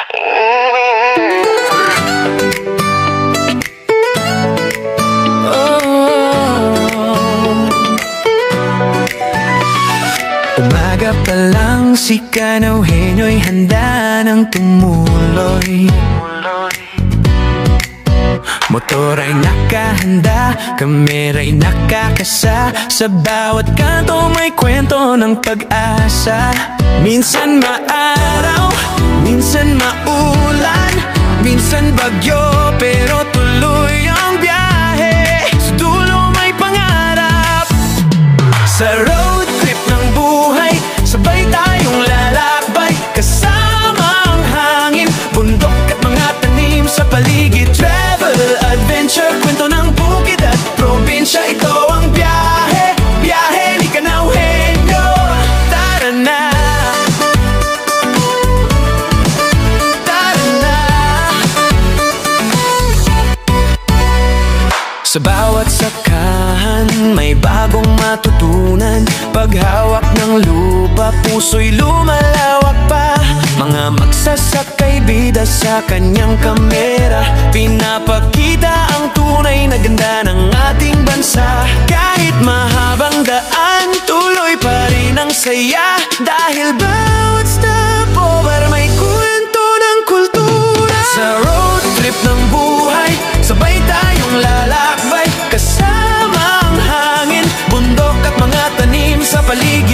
Umaga pa lang si Kanawhenyo'y handa ng tumuloy. Motor ay nakahanda, kamera'y nakakasa. Sa bawat kanto may kwento ng pag-asa. Minsan maaraw, minsan maulan, minsan bagyo, pero tuloy ang biyahe. Sa dulo may pangarap. Sa road trip ng buhay, sabay tayong lalakbay. Kasama ang hangin, bundok at mga tanim sa paligid. Travel, adventure, kwento ng bukid at probinsya. Ito ang biyahe, biyahe ni Kanawhenyo. Tara na, tara na. Sa bawat sakahan may bagong matutunan. Paghawak ng lupa, puso'y lumalawak pa. Mga magsasakay bida sa kanyang kamera, pinapakita ang tunay na ganda ng ating bansa. Kahit mahabang daan, tuloy pa rin ang saya. Dahil bawat stopover may kwento ng kultura. Sa road trip ng buhay, sabay tayong lalakbay. Kasama ang hangin, bundok at mga tanim sa paligid.